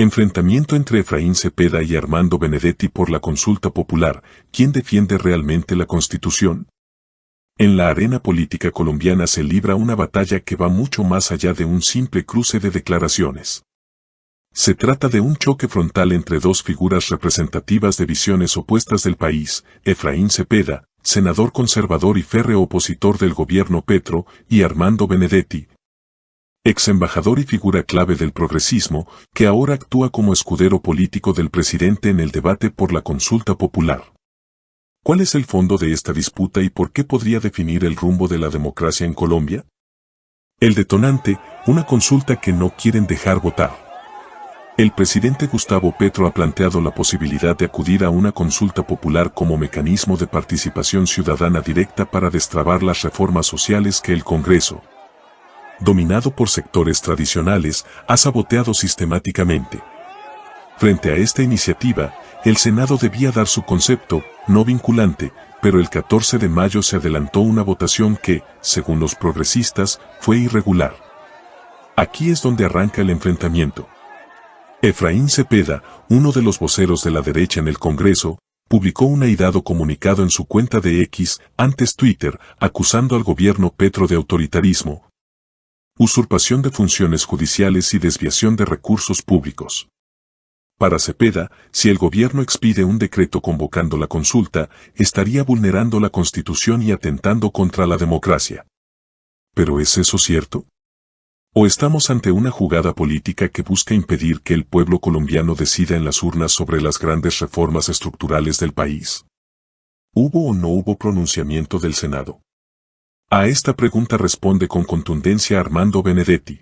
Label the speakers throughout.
Speaker 1: Enfrentamiento entre Efraín Cepeda y Armando Benedetti por la consulta popular. ¿Quién defiende realmente la Constitución? En la arena política colombiana se libra una batalla que va mucho más allá de un simple cruce de declaraciones. Se trata de un choque frontal entre dos figuras representativas de visiones opuestas del país: Efraín Cepeda, senador conservador y férreo opositor del gobierno Petro, y Armando Benedetti, ex embajador y figura clave del progresismo, que ahora actúa como escudero político del presidente en el debate por la consulta popular. ¿Cuál es el fondo de esta disputa y por qué podría definir el rumbo de la democracia en Colombia? El detonante: una consulta que no quieren dejar votar. El presidente Gustavo Petro ha planteado la posibilidad de acudir a una consulta popular como mecanismo de participación ciudadana directa para destrabar las reformas sociales que el Congreso, dominado por sectores tradicionales, ha saboteado sistemáticamente. Frente a esta iniciativa, el Senado debía dar su concepto, no vinculante, pero el 14 de mayo se adelantó una votación que, según los progresistas, fue irregular. Aquí es donde arranca el enfrentamiento. Efraín Cepeda, uno de los voceros de la derecha en el Congreso, publicó un airado comunicado en su cuenta de X, antes Twitter, acusando al gobierno Petro de autoritarismo, usurpación de funciones judiciales y desviación de recursos públicos. Para Cepeda, si el gobierno expide un decreto convocando la consulta, estaría vulnerando la Constitución y atentando contra la democracia. ¿Pero es eso cierto? ¿O estamos ante una jugada política que busca impedir que el pueblo colombiano decida en las urnas sobre las grandes reformas estructurales del país? ¿Hubo o no hubo pronunciamiento del Senado? A esta pregunta responde con contundencia Armando Benedetti.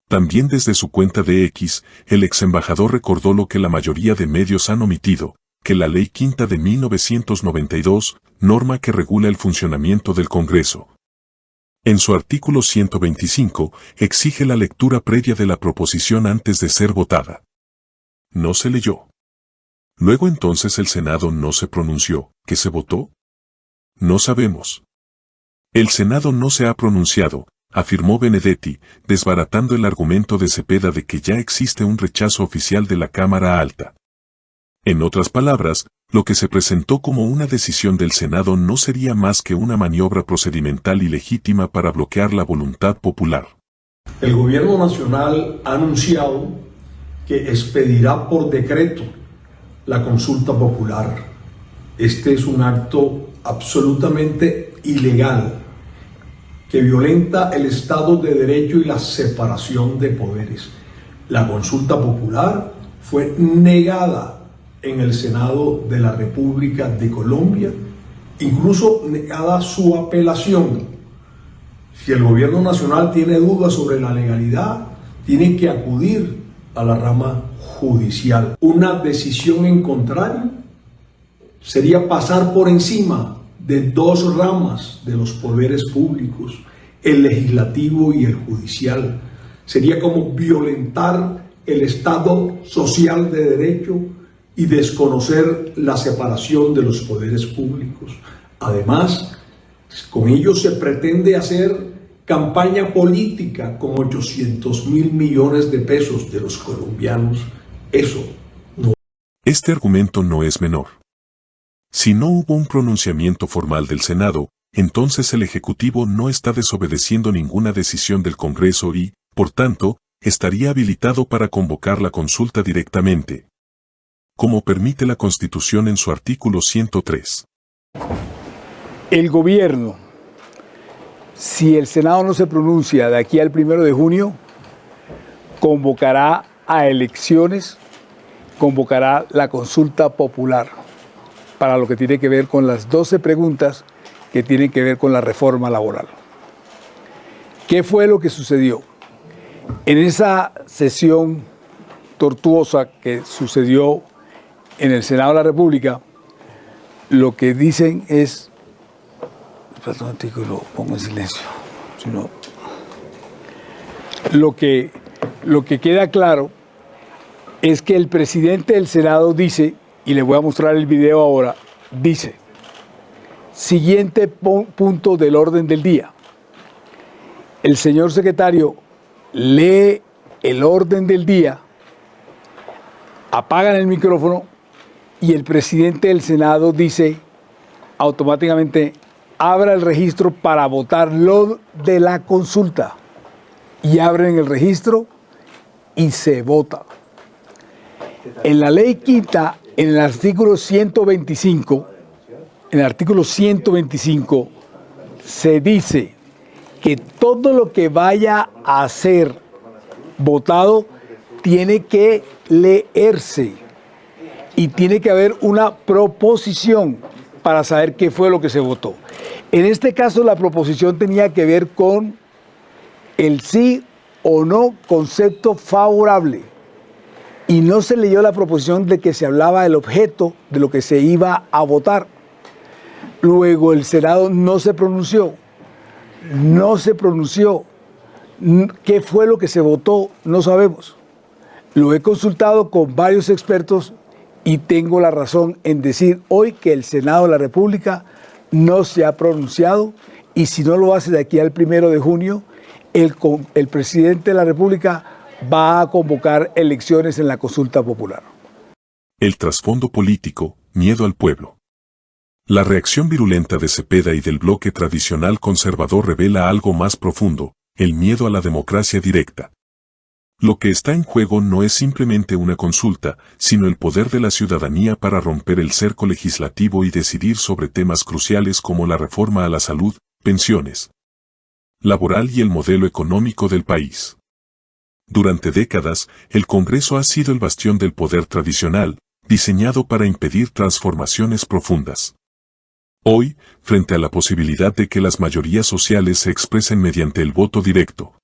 Speaker 1: También desde su cuenta de X, el ex embajador recordó lo que la mayoría de medios han omitido, que la Ley Quinta de 1992, norma que regula el funcionamiento del Congreso, en su artículo 125, exige la lectura previa de la proposición antes de ser votada. No se leyó. Luego entonces el Senado no se pronunció. ¿Qué se votó? No sabemos. El Senado no se ha pronunciado, afirmó Benedetti, desbaratando el argumento de Cepeda de que ya existe un rechazo oficial de la Cámara Alta. En otras palabras, lo que se presentó como una decisión del Senado no sería más que una maniobra procedimental y legítima para bloquear la voluntad popular.
Speaker 2: El gobierno nacional ha anunciado que expedirá por decreto la consulta popular. Este es un acto absolutamente ilegal que violenta el Estado de Derecho y la separación de poderes. La consulta popular fue negada en el Senado de la República de Colombia, incluso negada su apelación. Si el gobierno nacional tiene dudas sobre la legalidad, tiene que acudir a la rama judicial. Una decisión en contrario sería pasar por encima de dos ramas de los poderes públicos, el legislativo y el judicial. Sería como violentar el Estado social de derecho y desconocer la separación de los poderes públicos. Además, con ello se pretende hacer campaña política con 800.000 millones de pesos de los colombianos. Eso no.
Speaker 1: Este argumento no es menor. Si no hubo un pronunciamiento formal del Senado, entonces el Ejecutivo no está desobedeciendo ninguna decisión del Congreso y, por tanto, estaría habilitado para convocar la consulta directamente, como permite la Constitución en su artículo 103.
Speaker 3: El gobierno, si el Senado no se pronuncia de aquí al 1 de junio, convocará a elecciones, convocará la consulta popular para lo que tiene que ver con las 12 preguntas que tienen que ver con la reforma laboral. ¿Qué fue lo que sucedió? En esa sesión tortuosa que sucedió en el Senado de la República, lo que dicen es, espera un momentico y lo pongo en silencio, si no, lo que queda claro es que el presidente del Senado dice, y le voy a mostrar el video ahora, dice, siguiente punto del orden del día. El señor secretario lee el orden del día apagan el micrófono y el presidente del Senado dice automáticamente: abra el registro para votar lo de la consulta. Y abren el registro y se vota. En la ley quinta, en el artículo 125, se dice que todo lo que vaya a ser votado tiene que leerse y tiene que haber una proposición para saber qué fue lo que se votó. En este caso, la proposición tenía que ver con el sí o no concepto favorable. Y no se leyó la proposición de que se hablaba del objeto de lo que se iba a votar. Luego el Senado no se pronunció. ¿Qué fue lo que se votó? No sabemos. Lo he consultado con varios expertos y tengo la razón en decir hoy que el Senado de la República no se ha pronunciado, y si no lo hace de aquí al 1 de junio, el presidente de la República va a convocar elecciones en la consulta popular.
Speaker 1: El trasfondo político, miedo al pueblo. La reacción virulenta de Cepeda y del bloque tradicional conservador revela algo más profundo: el miedo a la democracia directa. Lo que está en juego no es simplemente una consulta, sino el poder de la ciudadanía para romper el cerco legislativo y decidir sobre temas cruciales como la reforma a la salud, pensiones, laboral y el modelo económico del país. Durante décadas, el Congreso ha sido el bastión del poder tradicional, diseñado para impedir transformaciones profundas. Hoy, frente a la posibilidad de que las mayorías sociales se expresen mediante el voto directo,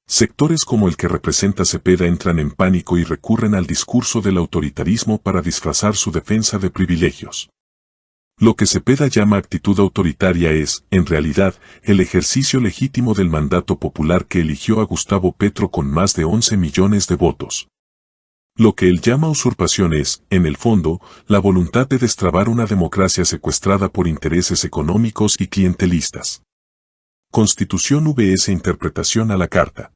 Speaker 1: sectores como el que representa Cepeda entran en pánico y recurren al discurso del autoritarismo para disfrazar su defensa de privilegios. Lo que Cepeda llama actitud autoritaria es, en realidad, el ejercicio legítimo del mandato popular que eligió a Gustavo Petro con más de 11 millones de votos. Lo que él llama usurpación es, en el fondo, la voluntad de destrabar una democracia secuestrada por intereses económicos y clientelistas. Constitución vs. Interpretación a la carta.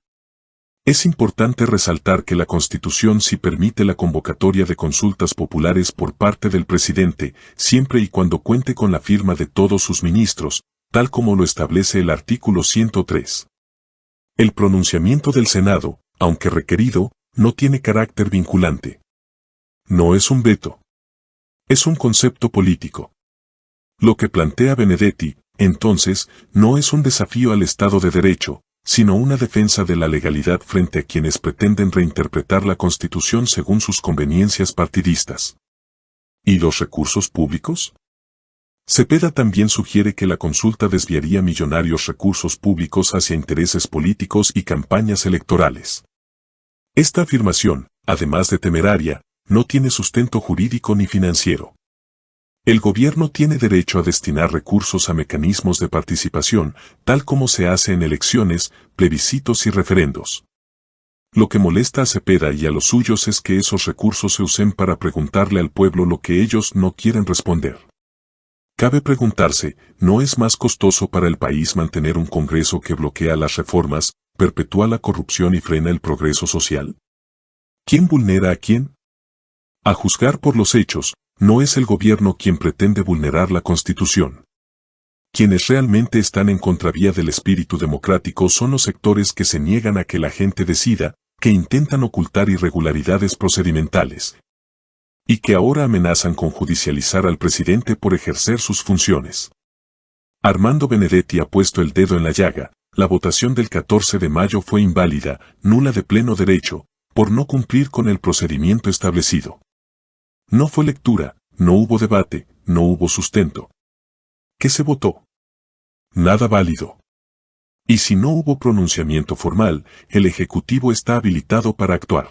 Speaker 1: Es importante resaltar que la Constitución sí permite la convocatoria de consultas populares por parte del presidente, siempre y cuando cuente con la firma de todos sus ministros, tal como lo establece el artículo 103. El pronunciamiento del Senado, aunque requerido, no tiene carácter vinculante. No es un veto. Es un concepto político. Lo que plantea Benedetti, entonces, no es un desafío al Estado de Derecho, sino una defensa de la legalidad frente a quienes pretenden reinterpretar la Constitución según sus conveniencias partidistas. ¿Y los recursos públicos? Cepeda también sugiere que la consulta desviaría millonarios recursos públicos hacia intereses políticos y campañas electorales. Esta afirmación, además de temeraria, no tiene sustento jurídico ni financiero. El gobierno tiene derecho a destinar recursos a mecanismos de participación, tal como se hace en elecciones, plebiscitos y referendos. Lo que molesta a Cepeda y a los suyos es que esos recursos se usen para preguntarle al pueblo lo que ellos no quieren responder. Cabe preguntarse, ¿no es más costoso para el país mantener un Congreso que bloquea las reformas, perpetúa la corrupción y frena el progreso social? ¿Quién vulnera a quién? A juzgar por los hechos, no es el gobierno quien pretende vulnerar la Constitución. Quienes realmente están en contravía del espíritu democrático son los sectores que se niegan a que la gente decida, que intentan ocultar irregularidades procedimentales, y que ahora amenazan con judicializar al presidente por ejercer sus funciones. Armando Benedetti ha puesto el dedo en la llaga. La votación del 14 de mayo fue inválida, nula de pleno derecho, por no cumplir con el procedimiento establecido. No fue lectura, no hubo debate, no hubo sustento. ¿Qué se votó? Nada válido. Y si no hubo pronunciamiento formal, el Ejecutivo está habilitado para actuar.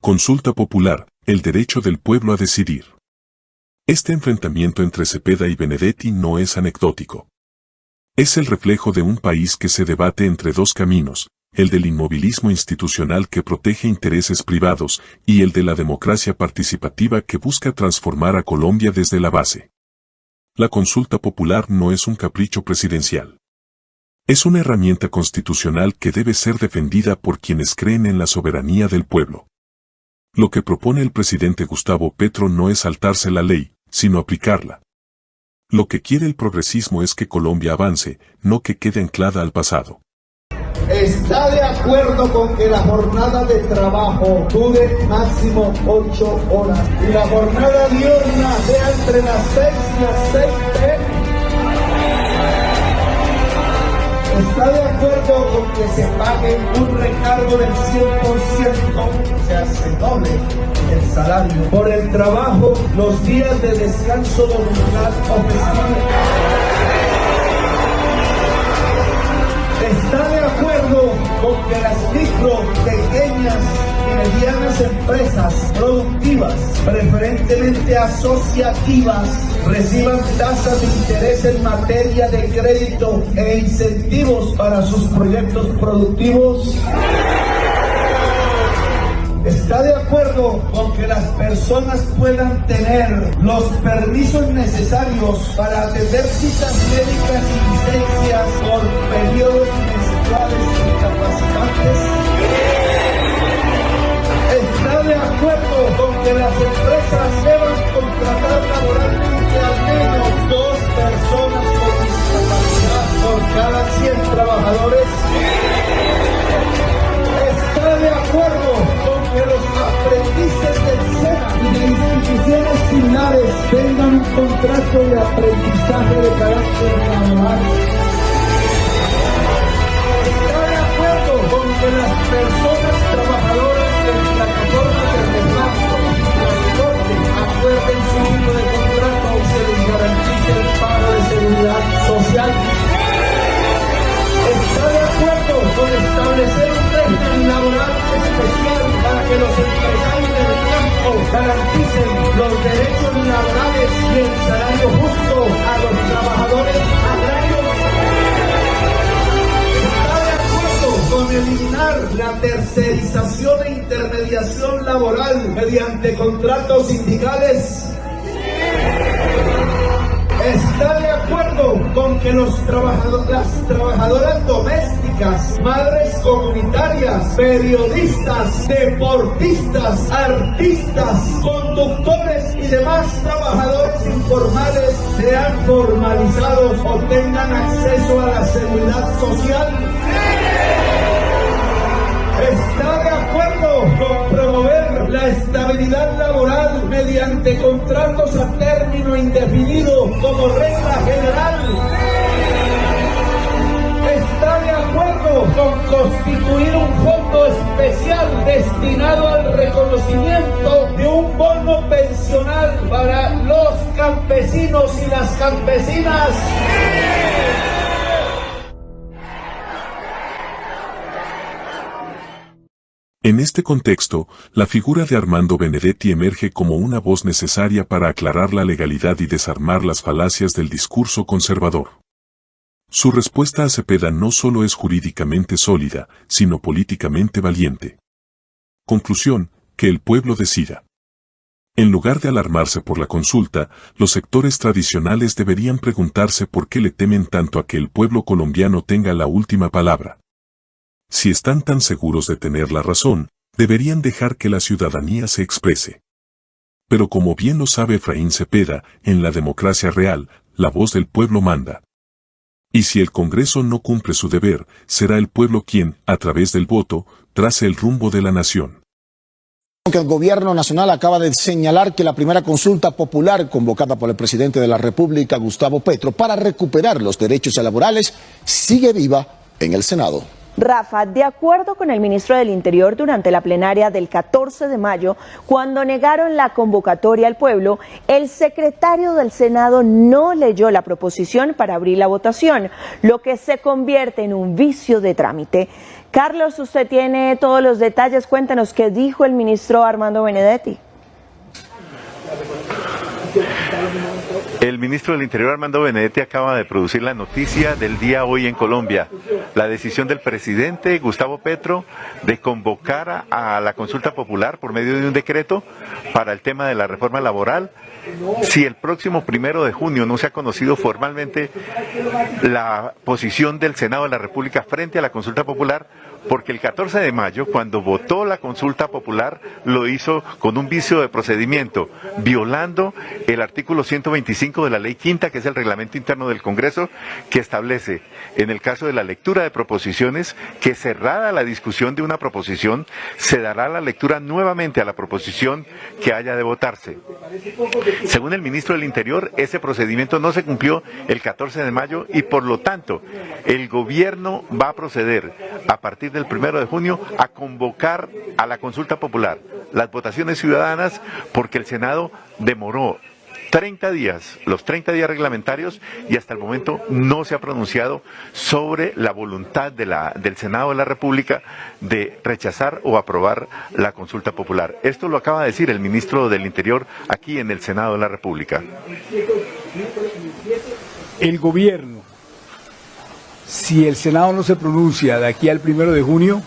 Speaker 1: Consulta popular, el derecho del pueblo a decidir. Este enfrentamiento entre Cepeda y Benedetti no es anecdótico. Es el reflejo de un país que se debate entre dos caminos, el del inmovilismo institucional que protege intereses privados y el de la democracia participativa que busca transformar a Colombia desde la base. La consulta popular no es un capricho presidencial. Es una herramienta constitucional que debe ser defendida por quienes creen en la soberanía del pueblo. Lo que propone el presidente Gustavo Petro no es saltarse la ley, sino aplicarla. Lo que quiere el progresismo es que Colombia avance, no que quede anclada al pasado.
Speaker 4: ¿Está de acuerdo con que la jornada de trabajo dure máximo 8 horas y la jornada diurna sea entre las 6 y las 6 p.m.? ¿Está de acuerdo con que se pague un recargo del 100%, o sea, se doble el salario, por el trabajo, los días de descanso dominical o festivo? ¿Está de acuerdo con que las micro, pequeñas y medianas empresas productivas, preferentemente asociativas, reciban tasas de interés en materia de crédito e incentivos para sus proyectos productivos? ¿Está de acuerdo con que las personas puedan tener los permisos necesarios para atender citas médicas y licencias por periodos menstruales incapacitantes? ¿Está de acuerdo con que las empresas deban contratar laboralmente al menos 2 personas con discapacidad por cada 100 trabajadores? ¿Está de acuerdo con que los aprendices del SENA y de instituciones similares tengan un contrato de aprendizaje de carácter laboral? ¿Está de acuerdo con que las personas trabajadoras de plataformas de reemplazo y transporte acuerden su tipo de contrato y se les garantice el pago de seguridad social? ¿Está de acuerdo con establecer un régimen laboral especial para que los empresarios del campo garanticen los derechos laborales y el salario justo a los trabajadores agrarios? ¿Está de acuerdo con eliminar la tercerización e intermediación laboral mediante contratos sindicales? ¿Está de acuerdo con que las trabajadoras domésticas, madres comunitarias, periodistas, deportistas, artistas, conductores y demás trabajadores informales sean formalizados o tengan acceso a la seguridad social? ¿Está de acuerdo con promover la estabilidad laboral mediante contratos a término indefinido como regla general? ¿Está de acuerdo con constituir un fondo especial destinado al reconocimiento de un bono pensional para los campesinos y las campesinas?
Speaker 1: En este contexto, la figura de Armando Benedetti emerge como una voz necesaria para aclarar la legalidad y desarmar las falacias del discurso conservador. Su respuesta a Cepeda no solo es jurídicamente sólida, sino políticamente valiente. Conclusión: que el pueblo decida. En lugar de alarmarse por la consulta, los sectores tradicionales deberían preguntarse por qué le temen tanto a que el pueblo colombiano tenga la última palabra. Si están tan seguros de tener la razón, deberían dejar que la ciudadanía se exprese. Pero como bien lo sabe Efraín Cepeda, en la democracia real, la voz del pueblo manda. Y si el Congreso no cumple su deber, será el pueblo quien, a través del voto, trace el rumbo de la nación.
Speaker 5: Aunque el gobierno nacional acaba de señalar que la primera consulta popular convocada por el presidente de la República, Gustavo Petro, para recuperar los derechos laborales, sigue viva en el Senado.
Speaker 6: Rafa, de acuerdo con el ministro del Interior durante la plenaria del 14 de mayo, cuando negaron la convocatoria al pueblo, el secretario del Senado no leyó la proposición para abrir la votación, lo que se convierte en un vicio de trámite. Carlos, usted tiene todos los detalles, cuéntanos qué dijo el ministro Armando Benedetti.
Speaker 7: El ministro del Interior, Armando Benedetti, acaba de producir la noticia del día hoy en Colombia. La decisión del presidente Gustavo Petro de convocar a la consulta popular por medio de un decreto para el tema de la reforma laboral. Si el próximo 1 de junio no se ha conocido formalmente la posición del Senado de la República frente a la consulta popular, porque el 14 de mayo, cuando votó la consulta popular, lo hizo con un vicio de procedimiento, violando el artículo 125 de la Ley Quinta, que es el reglamento interno del Congreso, que establece, en el caso de la lectura de proposiciones, que cerrada la discusión de una proposición, se dará la lectura nuevamente a la proposición que haya de votarse. Según el ministro del Interior, ese procedimiento no se cumplió el 14 de mayo y por lo tanto el gobierno va a proceder a partir del 1 de junio a convocar a la consulta popular, las votaciones ciudadanas, porque el Senado demoró 30 días, los 30 días reglamentarios, y hasta el momento no se ha pronunciado sobre la voluntad del Senado de la República de rechazar o aprobar la consulta popular. Esto lo acaba de decir el ministro del Interior aquí en el Senado de la República.
Speaker 3: El gobierno, si el Senado no se pronuncia de aquí al 1 de junio,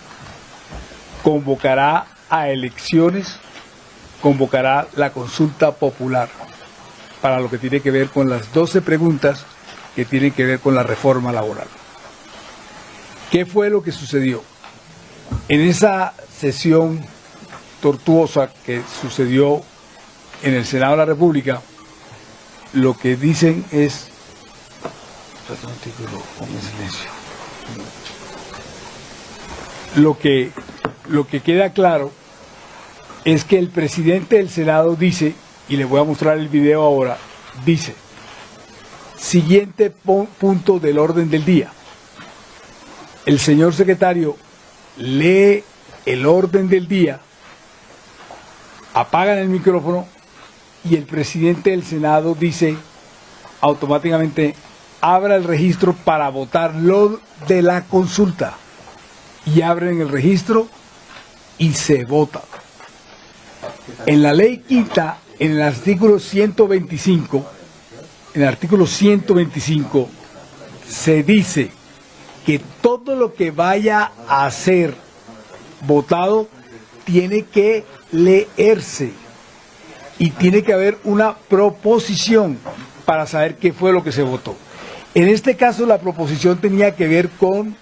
Speaker 3: convocará a elecciones, convocará la consulta popular para lo que tiene que ver con las 12 preguntas que tienen que ver con la reforma laboral. ¿Qué fue lo que sucedió? En esa sesión tortuosa que sucedió en el Senado de la República, lo que dicen es... Lo que queda claro es que el presidente del Senado dice, y le voy a mostrar el video ahora, dice, siguiente punto del orden del día. El señor secretario lee el orden del día, apagan el micrófono y el presidente del Senado dice automáticamente, abra el registro para votar lo de la consulta. Y abren el registro y se vota. En la Ley Quinta, en el artículo 125, se dice que todo lo que vaya a ser votado tiene que leerse y tiene que haber una proposición para saber qué fue lo que se votó. En este caso la proposición tenía que ver con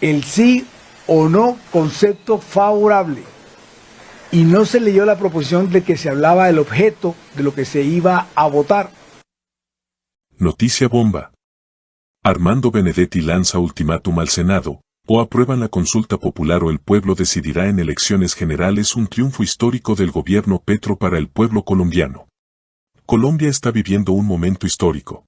Speaker 3: el sí o no concepto favorable. Y no se leyó la proposición de que se hablaba del objeto de lo que se iba a votar.
Speaker 1: Noticia bomba. Armando Benedetti lanza ultimátum al Senado, o aprueban la consulta popular o el pueblo decidirá en elecciones generales. Un triunfo histórico del gobierno Petro para el pueblo colombiano. Colombia está viviendo un momento histórico.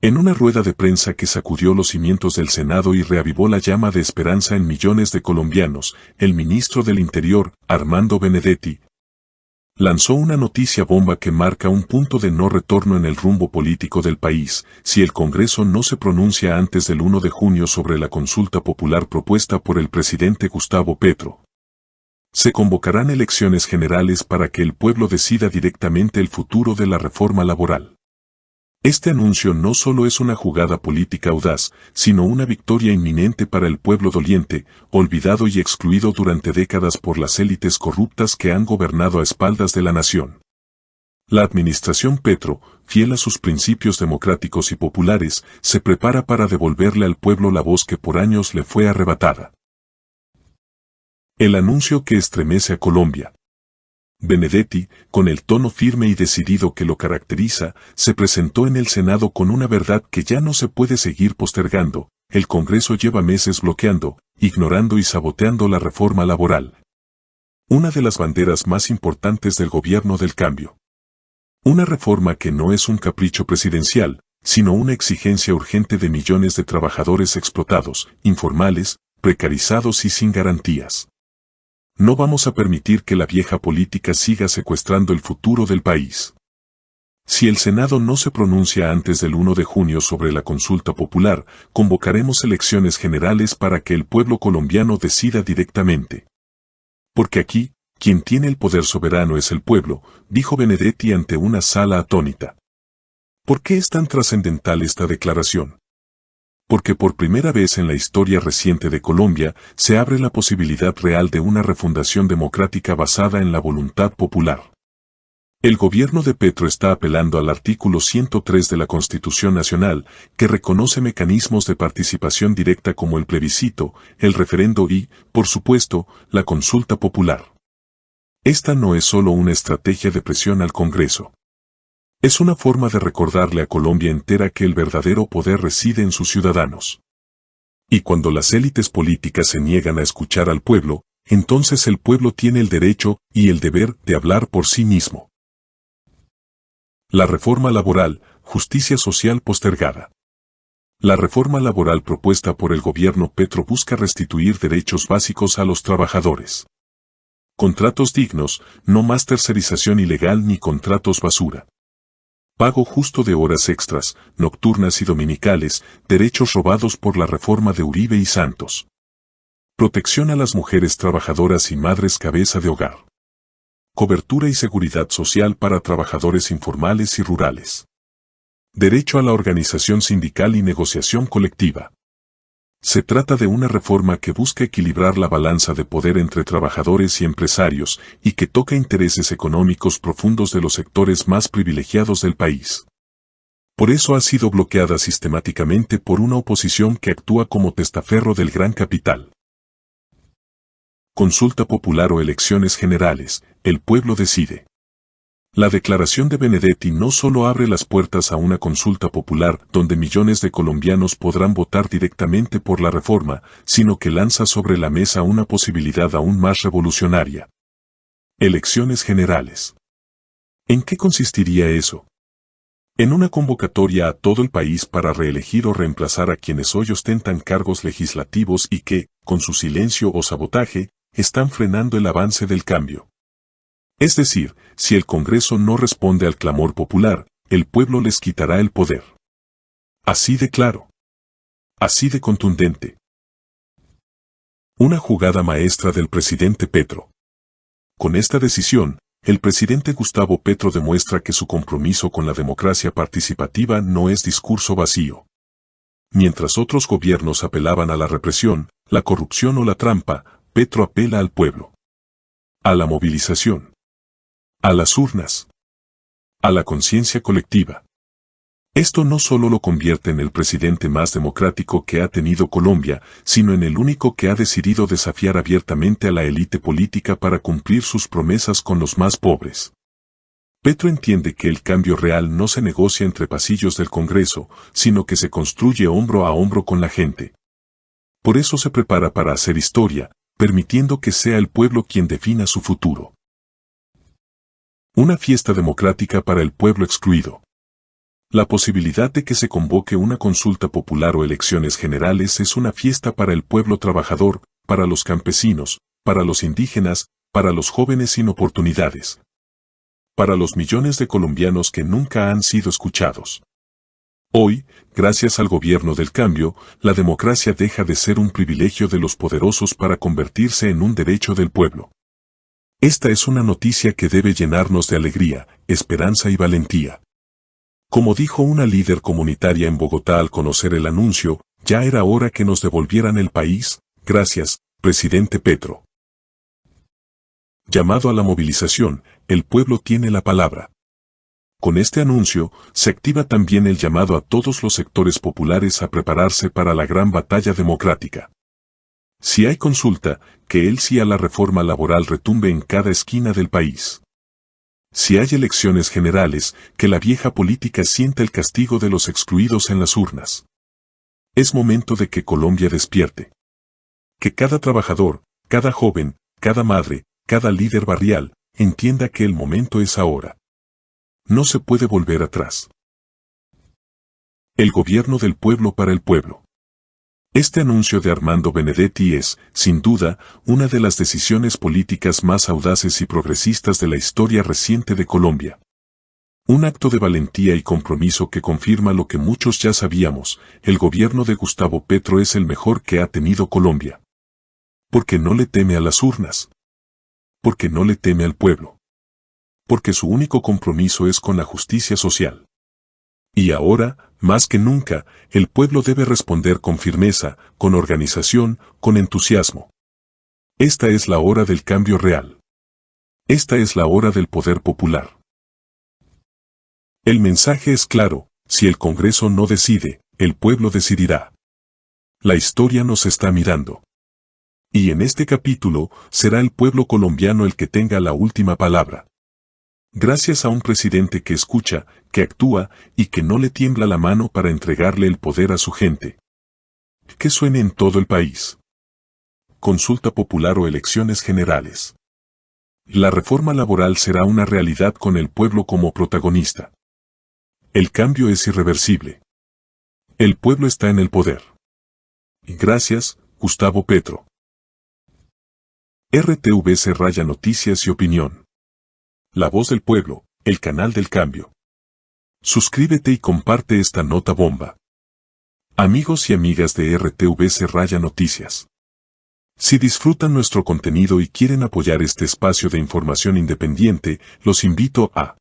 Speaker 1: En una rueda de prensa que sacudió los cimientos del Senado y reavivó la llama de esperanza en millones de colombianos, el ministro del Interior, Armando Benedetti, lanzó una noticia bomba que marca un punto de no retorno en el rumbo político del país, si el Congreso no se pronuncia antes del 1 de junio sobre la consulta popular propuesta por el presidente Gustavo Petro. Se convocarán elecciones generales para que el pueblo decida directamente el futuro de la reforma laboral. Este anuncio no solo es una jugada política audaz, sino una victoria inminente para el pueblo doliente, olvidado y excluido durante décadas por las élites corruptas que han gobernado a espaldas de la nación. La administración Petro, fiel a sus principios democráticos y populares, se prepara para devolverle al pueblo la voz que por años le fue arrebatada. El anuncio que estremece a Colombia. Benedetti, con el tono firme y decidido que lo caracteriza, se presentó en el Senado con una verdad que ya no se puede seguir postergando. El Congreso lleva meses bloqueando, ignorando y saboteando la reforma laboral. Una de las banderas más importantes del gobierno del cambio. Una reforma que no es un capricho presidencial, sino una exigencia urgente de millones de trabajadores explotados, informales, precarizados y sin garantías. No vamos a permitir que la vieja política siga secuestrando el futuro del país. Si el Senado no se pronuncia antes del 1 de junio sobre la consulta popular, convocaremos elecciones generales para que el pueblo colombiano decida directamente. Porque aquí, quien tiene el poder soberano es el pueblo, dijo Benedetti ante una sala atónita. ¿Por qué es tan trascendental esta declaración? Porque por primera vez en la historia reciente de Colombia se abre la posibilidad real de una refundación democrática basada en la voluntad popular. El gobierno de Petro está apelando al artículo 103 de la Constitución Nacional, que reconoce mecanismos de participación directa como el plebiscito, el referendo y, por supuesto, la consulta popular. Esta no es solo una estrategia de presión al Congreso. Es una forma de recordarle a Colombia entera que el verdadero poder reside en sus ciudadanos. Y cuando las élites políticas se niegan a escuchar al pueblo, entonces el pueblo tiene el derecho y el deber de hablar por sí mismo. La reforma laboral, justicia social postergada. La reforma laboral propuesta por el gobierno Petro busca restituir derechos básicos a los trabajadores. Contratos dignos, no más tercerización ilegal ni contratos basura. Pago justo de horas extras, nocturnas y dominicales, derechos robados por la reforma de Uribe y Santos. Protección a las mujeres trabajadoras y madres cabeza de hogar. Cobertura y seguridad social para trabajadores informales y rurales. Derecho a la organización sindical y negociación colectiva. Se trata de una reforma que busca equilibrar la balanza de poder entre trabajadores y empresarios y que toca intereses económicos profundos de los sectores más privilegiados del país. Por eso ha sido bloqueada sistemáticamente por una oposición que actúa como testaferro del gran capital. Consulta popular o elecciones generales, el pueblo decide. La declaración de Benedetti no solo abre las puertas a una consulta popular donde millones de colombianos podrán votar directamente por la reforma, sino que lanza sobre la mesa una posibilidad aún más revolucionaria. Elecciones generales. ¿En qué consistiría eso? En una convocatoria a todo el país para reelegir o reemplazar a quienes hoy ostentan cargos legislativos y que, con su silencio o sabotaje, están frenando el avance del cambio. Es decir, si el Congreso no responde al clamor popular, el pueblo les quitará el poder. Así de claro. Así de contundente. Una jugada maestra del presidente Petro. Con esta decisión, el presidente Gustavo Petro demuestra que su compromiso con la democracia participativa no es discurso vacío. Mientras otros gobiernos apelaban a la represión, la corrupción o la trampa, Petro apela al pueblo. A la movilización. A las urnas. A la conciencia colectiva. Esto no solo lo convierte en el presidente más democrático que ha tenido Colombia, sino en el único que ha decidido desafiar abiertamente a la élite política para cumplir sus promesas con los más pobres. Petro entiende que el cambio real no se negocia entre pasillos del Congreso, sino que se construye hombro a hombro con la gente. Por eso se prepara para hacer historia, permitiendo que sea el pueblo quien defina su futuro. Una fiesta democrática para el pueblo excluido. La posibilidad de que se convoque una consulta popular o elecciones generales es una fiesta para el pueblo trabajador, para los campesinos, para los indígenas, para los jóvenes sin oportunidades. Para los millones de colombianos que nunca han sido escuchados. Hoy, gracias al gobierno del cambio, la democracia deja de ser un privilegio de los poderosos para convertirse en un derecho del pueblo. Esta es una noticia que debe llenarnos de alegría, esperanza y valentía. Como dijo una líder comunitaria en Bogotá al conocer el anuncio, ya era hora que nos devolvieran el país, gracias, presidente Petro. Llamado a la movilización, el pueblo tiene la palabra. Con este anuncio, se activa también el llamado a todos los sectores populares a prepararse para la gran batalla democrática. Si hay consulta, que el sí a la reforma laboral retumbe en cada esquina del país. Si hay elecciones generales, que la vieja política sienta el castigo de los excluidos en las urnas. Es momento de que Colombia despierte. Que cada trabajador, cada joven, cada madre, cada líder barrial, entienda que el momento es ahora. No se puede volver atrás. El gobierno del pueblo para el pueblo. Este anuncio de Armando Benedetti es, sin duda, una de las decisiones políticas más audaces y progresistas de la historia reciente de Colombia. Un acto de valentía y compromiso que confirma lo que muchos ya sabíamos, el gobierno de Gustavo Petro es el mejor que ha tenido Colombia. Porque no le teme a las urnas. Porque no le teme al pueblo. Porque su único compromiso es con la justicia social. Y ahora, más que nunca, el pueblo debe responder con firmeza, con organización, con entusiasmo. Esta es la hora del cambio real. Esta es la hora del poder popular. El mensaje es claro, si el Congreso no decide, el pueblo decidirá. La historia nos está mirando. Y en este capítulo, será el pueblo colombiano el que tenga la última palabra. Gracias a un presidente que escucha, que actúa y que no le tiembla la mano para entregarle el poder a su gente. Que suene en todo el país. Consulta popular o elecciones generales. La reforma laboral será una realidad con el pueblo como protagonista. El cambio es irreversible. El pueblo está en el poder. Gracias, Gustavo Petro. RTVC Raya Noticias y Opinión. La voz del pueblo, el canal del cambio. Suscríbete y comparte esta nota bomba. Amigos y amigas de RTVC Raya Noticias. Si disfrutan nuestro contenido y quieren apoyar este espacio de información independiente, los invito a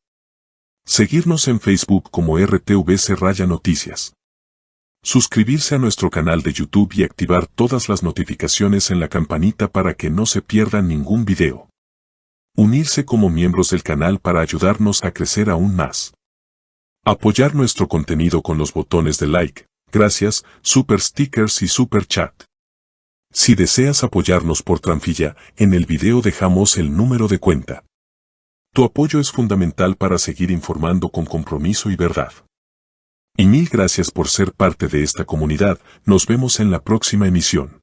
Speaker 1: seguirnos en Facebook como RTVC Raya Noticias. Suscribirse a nuestro canal de YouTube y activar todas las notificaciones en la campanita para que no se pierdan ningún video. Unirse como miembros del canal para ayudarnos a crecer aún más. Apoyar nuestro contenido con los botones de like, gracias, super stickers y super chat. Si deseas apoyarnos por Transfilla, en el video dejamos el número de cuenta. Tu apoyo es fundamental para seguir informando con compromiso y verdad. Y mil gracias por ser parte de esta comunidad, nos vemos en la próxima emisión.